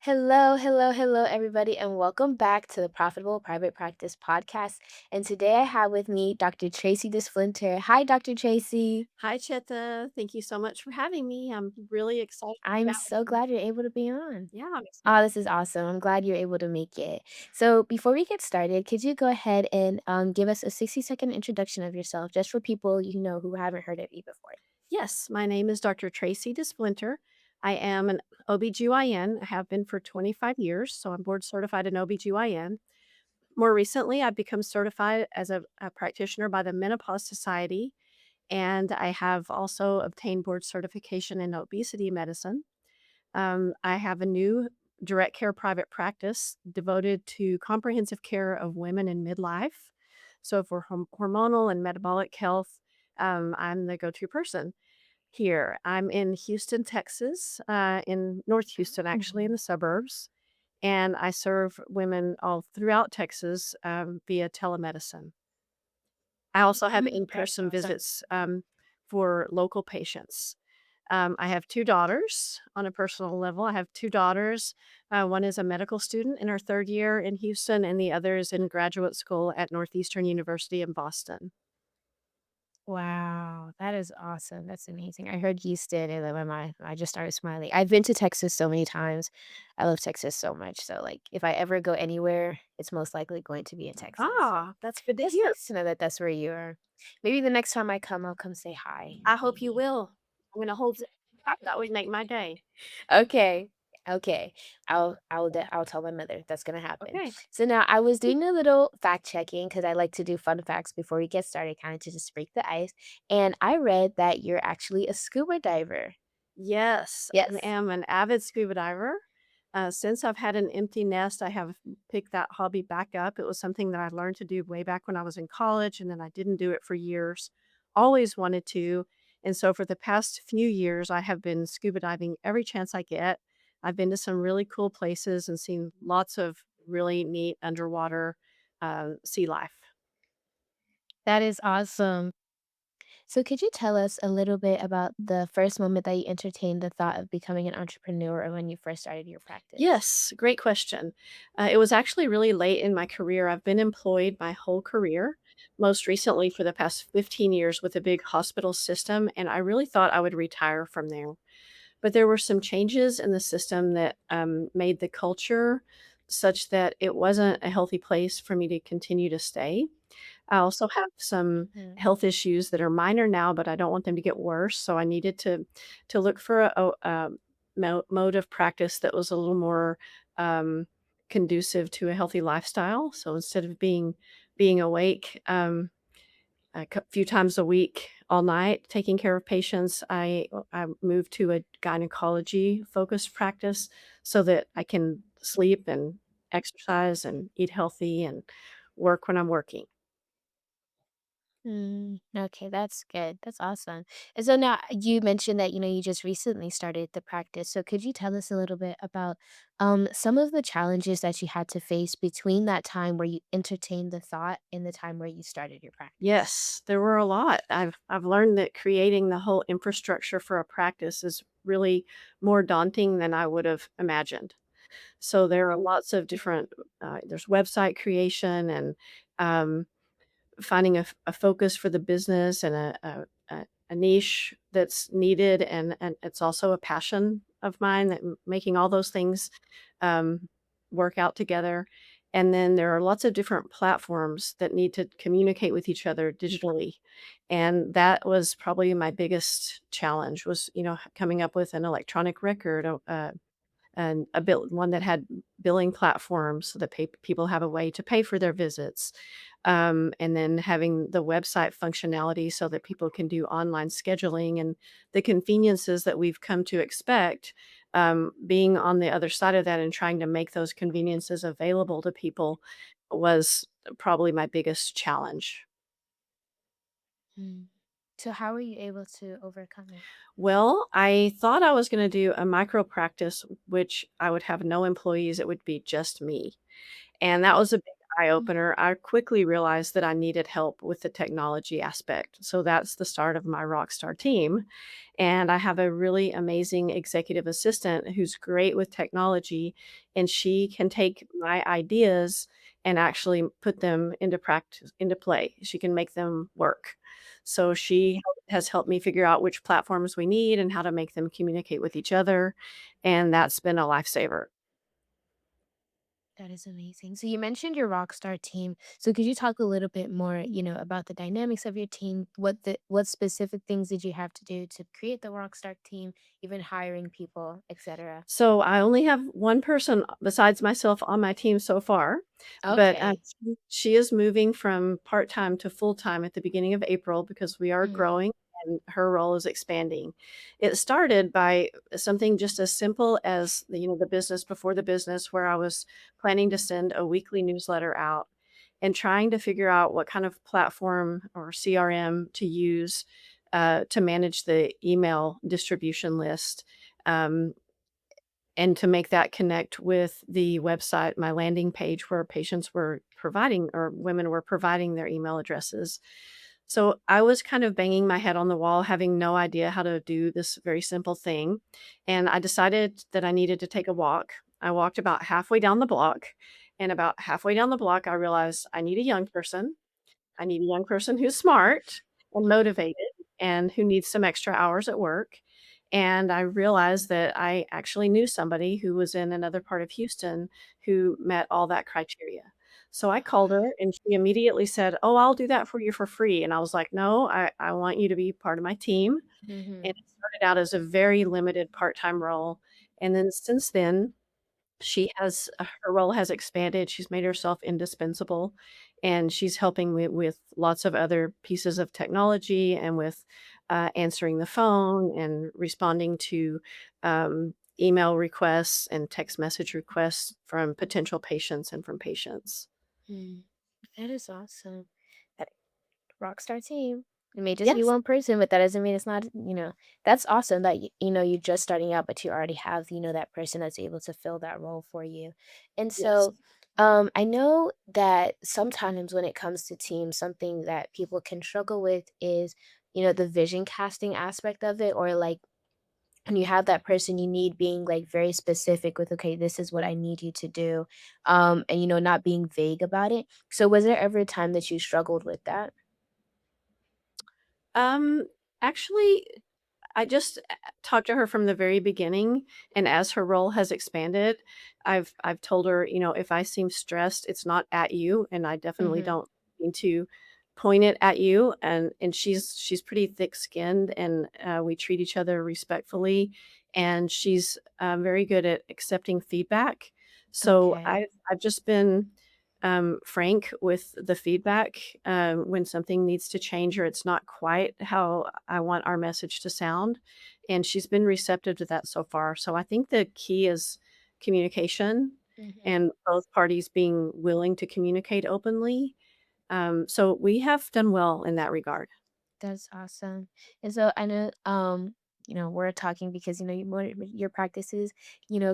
Hello, hello, hello, everybody, and welcome back to the Profitable Private Practice Podcast. And today I have with me Dr. Tracy Desplinter. Hi, Dr. Tracy. Hi, Cheta. Thank you so much for having me. I'm really excited to I'm chat with so you. glad you're able to be on. Yeah, I'm excited. Oh, this is awesome. I'm glad you're able to make it. So, before we get started, could you go ahead and give us a 60-second introduction of yourself just for people you know who haven't heard of you before? Yes, my name is Dr. Tracy Desplinter. I am an OBGYN. I have been for 25 years, so I'm board certified in OBGYN. More recently, I've become certified as a practitioner by the Menopause Society, and I have also obtained board certification in obesity medicine. I have a new direct care private practice devoted to comprehensive care of women in midlife. So, for hormonal and metabolic health, I'm the go to person here. I'm in Houston, Texas, in North Houston, actually, in Mhm. the suburbs. And I serve women all throughout Texas via telemedicine. I also have Mm, in that's person awesome. visits for local patients. I have 2 daughters on a personal level. I have 2 daughters. One is a medical student in her 3rd year in Houston, and the other is in graduate school at Northeastern University in Boston. Wow, that is awesome. That's amazing. I heard Houston and then I just started smiling. I've been to Texas so many times. I love Texas so much. So like if I ever go anywhere, it's most likely going to be in Texas. So Ah, that's good to it's hear. nice to know that that's where you are. Maybe the next time I come, I'll come say hi. I hope you Maybe. will. I'm gonna hold it. That would make my day. Okay. Okay. I'll tell my mother that's gonna happen. Okay. So now I was doing a little fact checking because I like to do fun facts before we get started, kind of to just break the ice. And I read that you're actually a scuba diver. Yes, I Yes. am an avid scuba diver. Since I've had an empty nest, I have picked that hobby back up. It was something that I learned to do way back when I was in college, and then I didn't do it for years. Always wanted to. And so for the past few years, I have been scuba diving every chance I get. I've been to some really cool places and seen lots of really neat underwater sea life. That is awesome. So could you tell us a little bit about the first moment that you entertained the thought of becoming an entrepreneur or when you first started your practice? Yes, great question. It was actually really late in my career. I've been employed my whole career, most recently for the past 15 years with a big hospital system, and I really thought I would retire from there. But there were some changes in the system that made the culture such that it wasn't a healthy place for me to continue to stay. I also have some Mhm. health issues that are minor now, but I don't want them to get worse. So I needed to look for a mode of practice that was a little more um, conducive to a healthy lifestyle. So instead of being awake few times a week all night taking care of patients, I moved to a gynecology focused practice so that I can sleep and exercise and eat healthy and work when I'm working. Okay, that's good. That's awesome. And so now you mentioned that, you just recently started the practice. So could you tell us a little bit about some of the challenges that you had to face between that time where you entertained the thought and the time where you started your practice? Yes, there were a lot. I've learned that creating the whole infrastructure for a practice is really more daunting than I would have imagined. So there are lots of different there's website creation and um, finding a focus for the business and a niche that's needed, and it's also a passion of mine that making all those things um, work out together. And then there are lots of different platforms that need to communicate with each other digitally, and that was probably my biggest challenge was coming up with an electronic record, and a bill one that had billing platforms so that people have a way to pay for their visits, and then having the website functionality so that people can do online scheduling and the conveniences that we've come to expect. Being on the other side of that and trying to make those conveniences available to people was probably my biggest challenge. Mm. So how were you able to overcome it? Well, I thought I was going to do a micro practice, which I would have no employees. It would be just me. And that was a big eye Mm. opener. I quickly realized that I needed help with the technology aspect. So that's the start of my rockstar team. And I have a really amazing executive assistant who's great with technology, and she can take my ideas and actually put them into practice, into play. She can make them work. So she has helped me figure out which platforms we need and how to make them communicate with each other. And that's been a lifesaver. That is amazing. So you mentioned your rockstar team. So could you talk a little bit more, about the dynamics of your team? What specific things did you have to do to create the rockstar team, even hiring people, etc.? So I only have one person besides myself on my team so far, but Okay. she is moving from part time to full time at the beginning of April because we are Mm, growing and her role is expanding. It started by something just as simple as the business before the business, where I was planning to send a weekly newsletter out and trying to figure out what kind of platform or CRM to use to manage the email distribution list. Um, and to make that connect with the website, my landing page where patients were providing or women were providing their email addresses. So I was kind of banging my head on the wall, having no idea how to do this very simple thing. And I decided that I needed to take a walk. I walked about halfway down the block. And about halfway down the block, I realized I need a young person. I need a young person who's smart and motivated and who needs some extra hours at work. And I realized that I actually knew somebody who was in another part of Houston who met all that criteria. So I called her and she immediately said, "Oh, I'll do that for you for free." And I was like, "No, I want you to be part of my team." And mhm, it started out as a very limited part time role. And then since then, her role has expanded, she's made herself indispensable, and she's helping me with lots of other pieces of technology and with, answering the phone and responding to, email requests and text message requests from potential patients and from patients. mm. That is awesome. That rockstar team. It may just be Yes, one person, but that doesn't mean it's not, that's awesome that you're just starting out, but you already have, that person that's able to fill that role for you. And yes. so I know that sometimes when it comes to teams, something that people can struggle with is, the vision casting aspect of it, or like when you have that person you need being like very specific with, okay, this is what I need you to do. And not being vague about it. So was there ever a time that you struggled with that? Um, Actually, I just talked to her from the very beginning, and as her role has expanded, I've told her, if I seem stressed, it's not at you, and I definitely Mhm. don't mean to point it at you. And she's pretty thick-skinned, and we treat each other respectfully, and she's very good at accepting feedback. So Okay. I've just been frank with the feedback when something needs to change or it's not quite how I want our message to sound. And she's been receptive to that so far. So I think the key is communication Mhm. and both parties being willing to communicate openly. So we have done well in that regard. That's awesome. And so I know, we're talking because your practice is,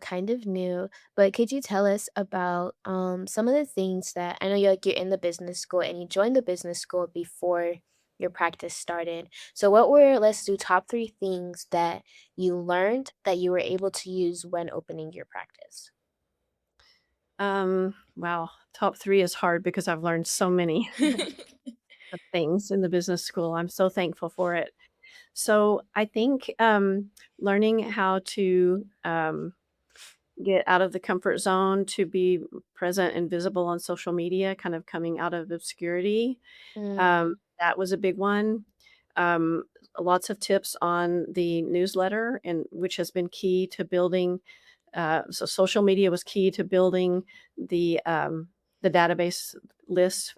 kind of new. But could you tell us about some of the things that I know you're in the business school and you joined the business school before your practice started. So what were, let's do top three things that you learned that you were able to use when opening your practice? Wow, top three is hard because I've learned so many things in the business school. I'm so thankful for it. So I think learning how to get out of the comfort zone to be present and visible on social media, kind of coming out of obscurity. Mm, That was a big one. Um, Lots of tips on the newsletter, and which has been key to building so social media was key to building the database list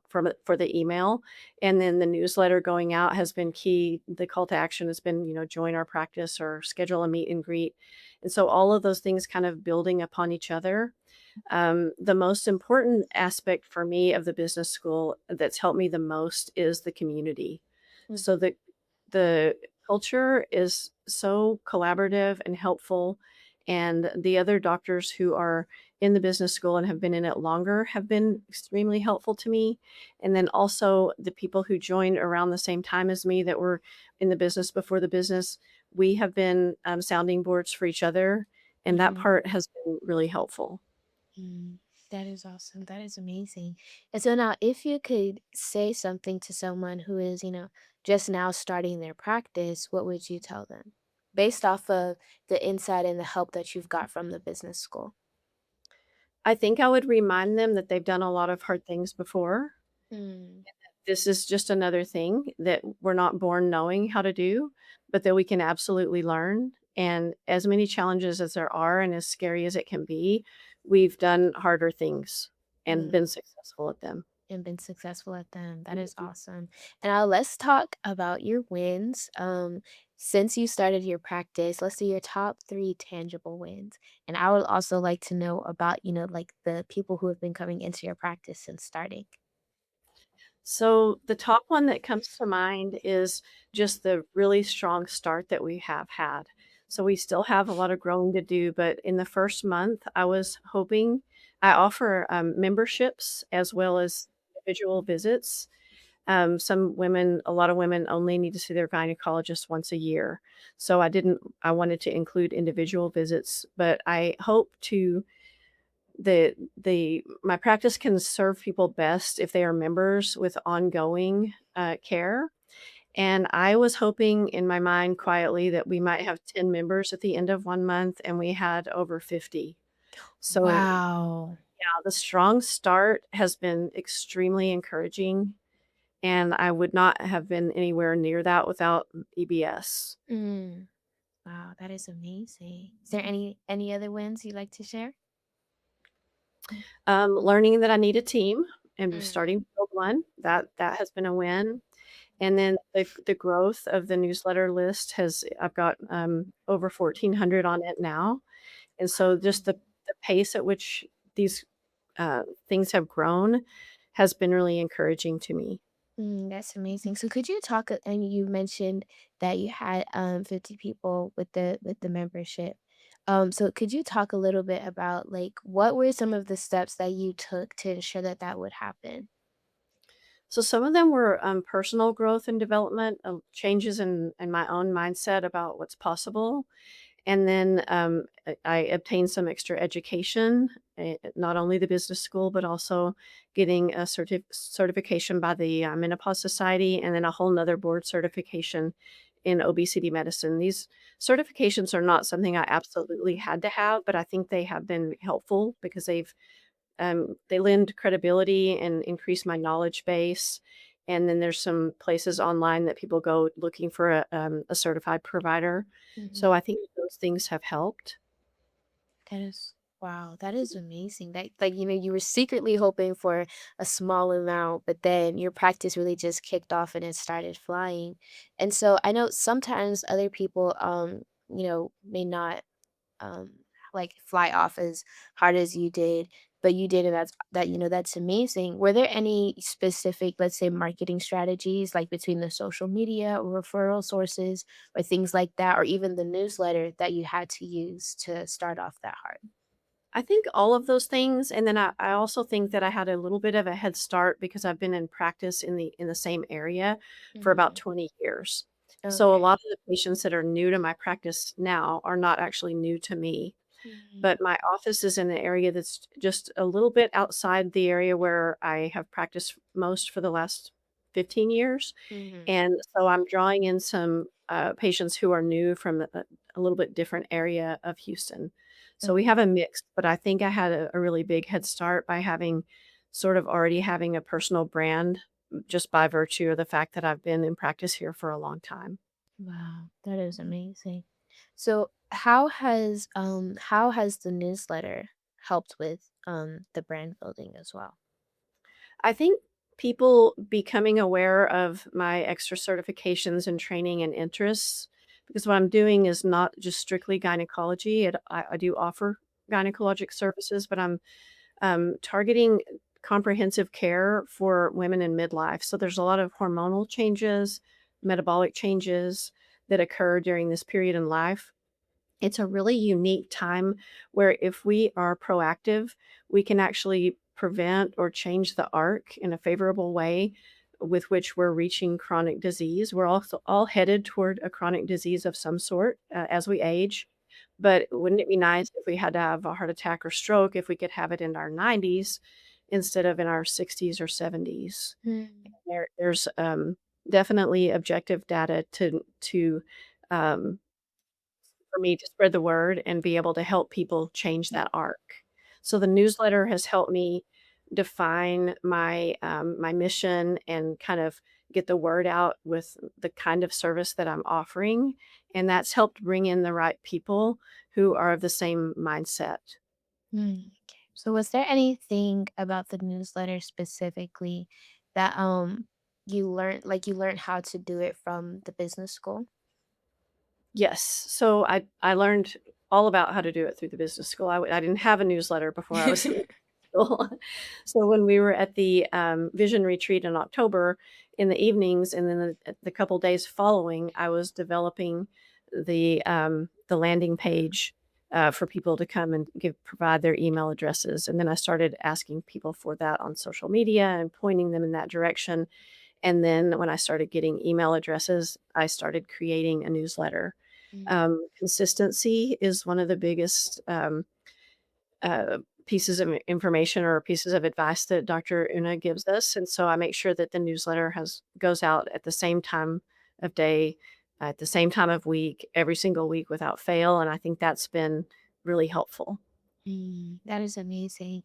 for the email, and then the newsletter going out has been key. The call to action has been, join our practice or schedule a meet and greet, and so all of those things kind of building upon each other. The most important aspect for me of the business school that's helped me the most is the community. So mhm, the culture is so collaborative and helpful, And the other doctors who are in the business school and have been in it longer have been extremely helpful to me. And then also the people who joined around the same time as me that were in the business before the business, we have been sounding boards for each other. And that Mhm. part has been really helpful. Mm, that is awesome. That is amazing. And so now, if you could say something to someone who is, just now starting their practice, what would you tell them based off of the insight and the help that you've got from the business school? I think I would remind them that they've done a lot of hard things before. Mm, This is just another thing that we're not born knowing how to do, but that we can absolutely learn. And as many challenges as there are, and as scary as it can be, we've done harder things and mm, been successful at them. and been successful at them. That is Mhm. awesome. And now let's talk about your wins. Since you started your practice, let's do your top three tangible wins. And I would also like to know about, like the people who have been coming into your practice since starting. So, the top one that comes to mind is just the really strong start that we have had. So, we still have a lot of growing to do, but in the first month, I was hoping I offer memberships as well as individual visits. Some women, a lot of women only need to see their gynecologist once a year. So I wanted to include individual visits, but I hope to the my practice can serve people best if they are members with ongoing care. And I was hoping in my mind quietly that we might have 10 members at the end of 1 month, and we had over 50. So, Wow. yeah, the strong start has been extremely encouraging, and I would not have been anywhere near that without EBS. Mm, wow, that is amazing. Is there any other wins you'd like to share? Learning that I need a team and Mm, starting to build one, that has been a win. And then the growth of the newsletter list has I've got, over 1,400 on it now, and so just the pace at which these, things have grown has been really encouraging to me. that's amazing. So could you talk and you mentioned that you had 50 people with the membership. So could you talk a little bit about like what were some of the steps that you took to ensure that that would happen? So some of them were, personal growth and development, changes in my own mindset about what's possible. And then, I obtained some extra education, not only the business school, but also getting a certification by the, Menopause Society, and then a whole 'nother board certification in obesity medicine. These certifications are not something I absolutely had to have, but I think they have been helpful because they lend credibility and increase my knowledge base. And then there's some places online that people go looking for a certified provider. So Mhm. I think those things have helped. That is wow, that is amazing. That like you were secretly hoping for a small amount, but then your practice really just kicked off and it started flying. And so I know sometimes other people may not um like fly off as hard as you did, but you did and that's amazing. Were there any specific, let's say, marketing strategies like between the social media or referral sources or things like that, or even the newsletter that you had to use to start off that hard? I think all of those things, and then I also think that I had a little bit of a head start because I've been in practice in the same area for about Mhm. 20 years. So a Okay. lot of the patients that are new to my practice now are not actually new to me. Mhm. But my office is in an area that's just a little bit outside the area where I have practiced most for the last 15 years, Mhm. and so I'm drawing in some, patients who are new from a little bit different area of Houston. So we have Okay. a mix, but I think I had a really big head start by having sort of already having a personal brand just by virtue of the fact that I've been in practice here for a long time. Wow, that is amazing. So how has the newsletter helped with the brand building as well? I think people becoming aware of my extra certifications and training and interests, because what I'm doing is not just strictly gynecology. I do offer gynecologic services, but I'm targeting comprehensive care for women in midlife. So there's a lot of hormonal changes, metabolic changes that occur during this period in life. It's a really unique time where if we are proactive, we can actually prevent or change the arc in a favorable way with which we're reaching chronic disease. We're also all headed toward a chronic disease of some sort as we age. But wouldn't it be nice if we had to have a heart attack or stroke if we could have it in our 90s instead of in our 60s or 70s? Mm, There's definitely objective data to um, for me to spread the word and be able to help people change that arc. So the newsletter has helped me define my mission and kind of get the word out with the kind of service that I'm offering, and that's helped bring in the right people who are of the same mindset. okay. So was there anything about the newsletter specifically that you learned how to do it from the business school? Yes. So I learned all about how to do it through the business school. I didn't have a newsletter before I was in school. So when we were at the vision retreat in October in the evenings, and then the couple days following, I was developing the landing page for people to come and provide their email addresses, and then I started asking people for that on social media and pointing them in that direction. And then when I started getting email addresses, I started creating a newsletter. Consistency is one of the biggest, uh, pieces of information or pieces of advice that Dr. Una gives us, and so I make sure that the newsletter has goes out at the same time of day, at the same time of week, every single week without fail, and I think that's been really helpful. That is amazing.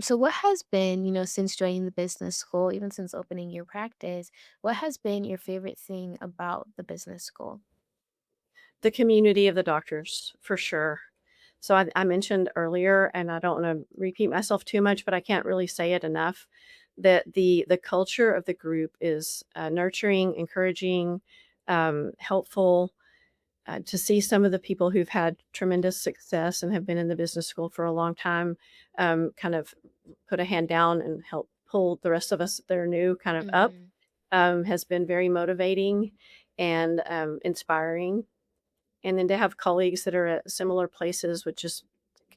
So what has been, since joining the business school, even since opening your practice, what has been your favorite thing about the business school? The community of the doctors, for sure. So I mentioned earlier, and I don't wanna repeat myself too much, but I can't really say it enough, that the culture of the group is, nurturing, encouraging, helpful. To see some of the people who've had tremendous success and have been in the business school for a long time, kind of put a hand down and help pull the rest of us that are new kind of up, Mhm. has been very motivating and, inspiring. And then to have colleagues that are at similar places with just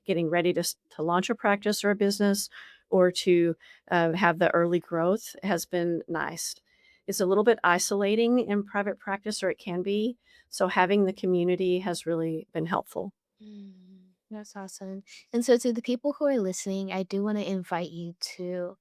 getting ready to launch a practice or a business or to have the early growth has been nice. It's a little bit isolating in private practice, or it can be. So having the community has really been helpful. That's awesome. And so to the people who are listening, I do want to invite you to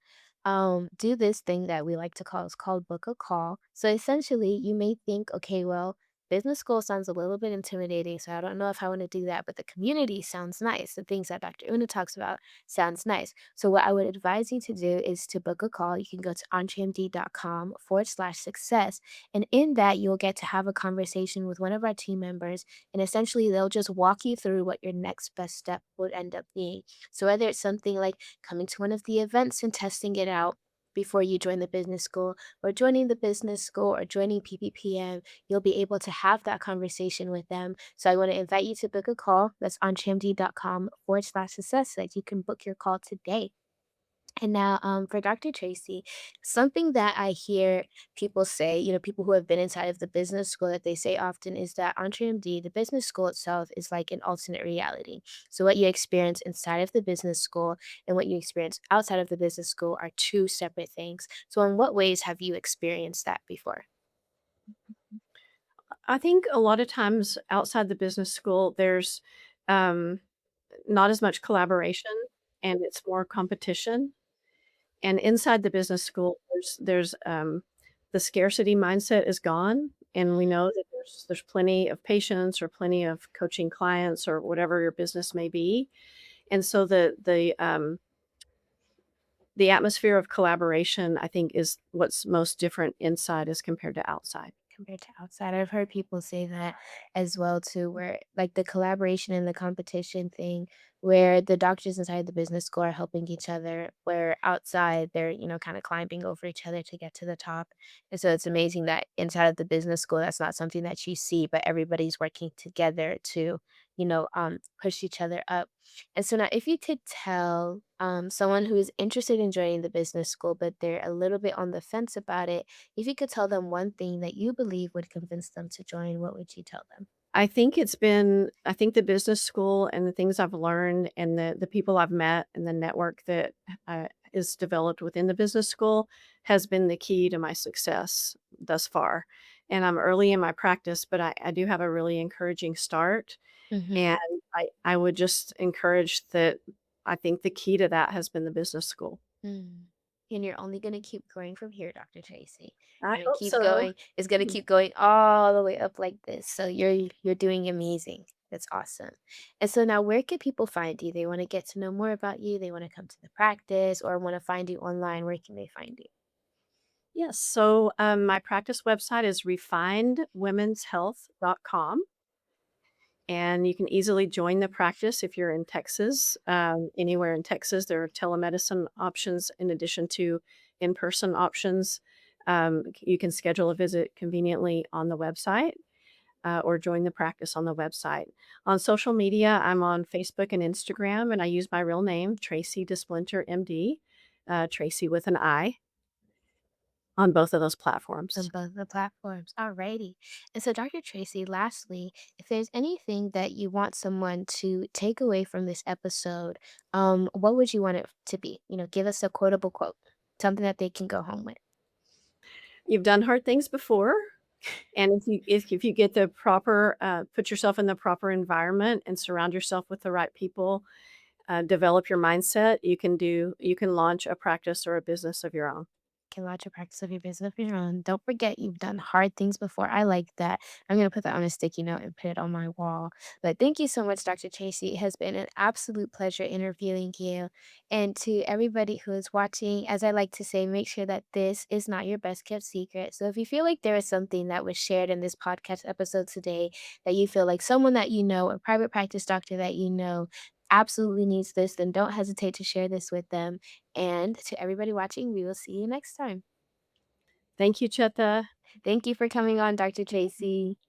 do this thing that we like to call, it's called book a call. So essentially you may think, okay, well, business school sounds a little bit intimidating, so I don't know if I want to do that, but the community sounds nice. The things that Dr. Una talks about sounds nice. So what I would advise you to do is to book a call. You can go to entremd.com/success. And in that, you'll get to have a conversation with one of our team members, and essentially they'll just walk you through what your next best step would end up being. So whether it's something like coming to one of the events and testing it out before you join the business school, or joining the business school, or joining PPPM, you'll be able to have that conversation with them. So I want to invite you to book a call. That's on trimd.com/success so that you can book your call today. And now, for Dr. Tracy, something that I hear people say, people who have been inside of the business school that they say often is that EntreMD, the business school itself, is like an alternate reality. So, what you experience inside of the business school and what you experience outside of the business school are two separate things. So, in what ways have you experienced that before? I think a lot of times outside the business school, there's um, not as much collaboration and it's more competition. And inside the business school, there's the scarcity mindset is gone, and we know that there's plenty of patients or plenty of coaching clients or whatever your business may be. And so the atmosphere of collaboration, I think, is what's most different inside as compared to outside. Compared to outside. I've heard people say that as well too, where like the collaboration and the competition thing, where the doctors inside the business school are helping each other, where outside they're, kind of climbing over each other to get to the top. And so it's amazing that inside of the business school, that's not something that you see, but everybody's working together to, push each other up. And so now if you could tell someone who is interested in joining the business school, but they're a little bit on the fence about it, if you could tell them one thing that you believe would convince them to join, what would you tell them? I think the business school and the things I've learned and the people I've met and the network that, is developed within the business school has been the key to my success thus far. And I'm early in my practice, but I do have a really encouraging start, and Mhm. I would just encourage that I think the key to that has been the business school. Mm. And you're only gonna keep growing from here, Dr. Tracy. I You're gonna hope keep so. going. It's gonna keep going all the way up like this. So you're doing amazing. That's awesome. And so now where can people find you? They want to get to know more about you. They want to come to the practice or want to find you online. Where can they find you? Yes, so, my practice website is refinedwomenshealth.com. And you can easily join the practice if you're in Texas. Anywhere in Texas, there are telemedicine options in addition to in person options. You can schedule a visit conveniently on the website or join the practice on the website. On social media, I'm on Facebook and Instagram, and I use my real name, Tracy Desplinter, MD, Tracy with an I, on both of those On platforms. both the platforms. Alrighty. And so, Dr. Tracy, lastly, if there's anything that you want someone to take away from this episode, what would you want it to be? Give us a quotable quote, something that they can go home with. You've done hard things before. And if you get the proper, put yourself in the proper environment and surround yourself with the right people, develop your mindset, you can launch a practice or a business of your own. Can launch a practice of your business of your own. Don't forget you've done hard things before. I like that. I'm gonna put that on a sticky note and put it on my wall. But thank you so much, Dr. Tracy. It has been an absolute pleasure interviewing you. And to everybody who is watching, as I like to say, make sure that this is not your best kept secret. So if you feel like there is something that was shared in this podcast episode today that you feel like someone that you know, a private practice doctor that you know, absolutely needs this, then don't hesitate to share this with them. And to everybody watching, we will see you next time. Thank you, Cheta. Thank you for coming on, Dr. Tracy.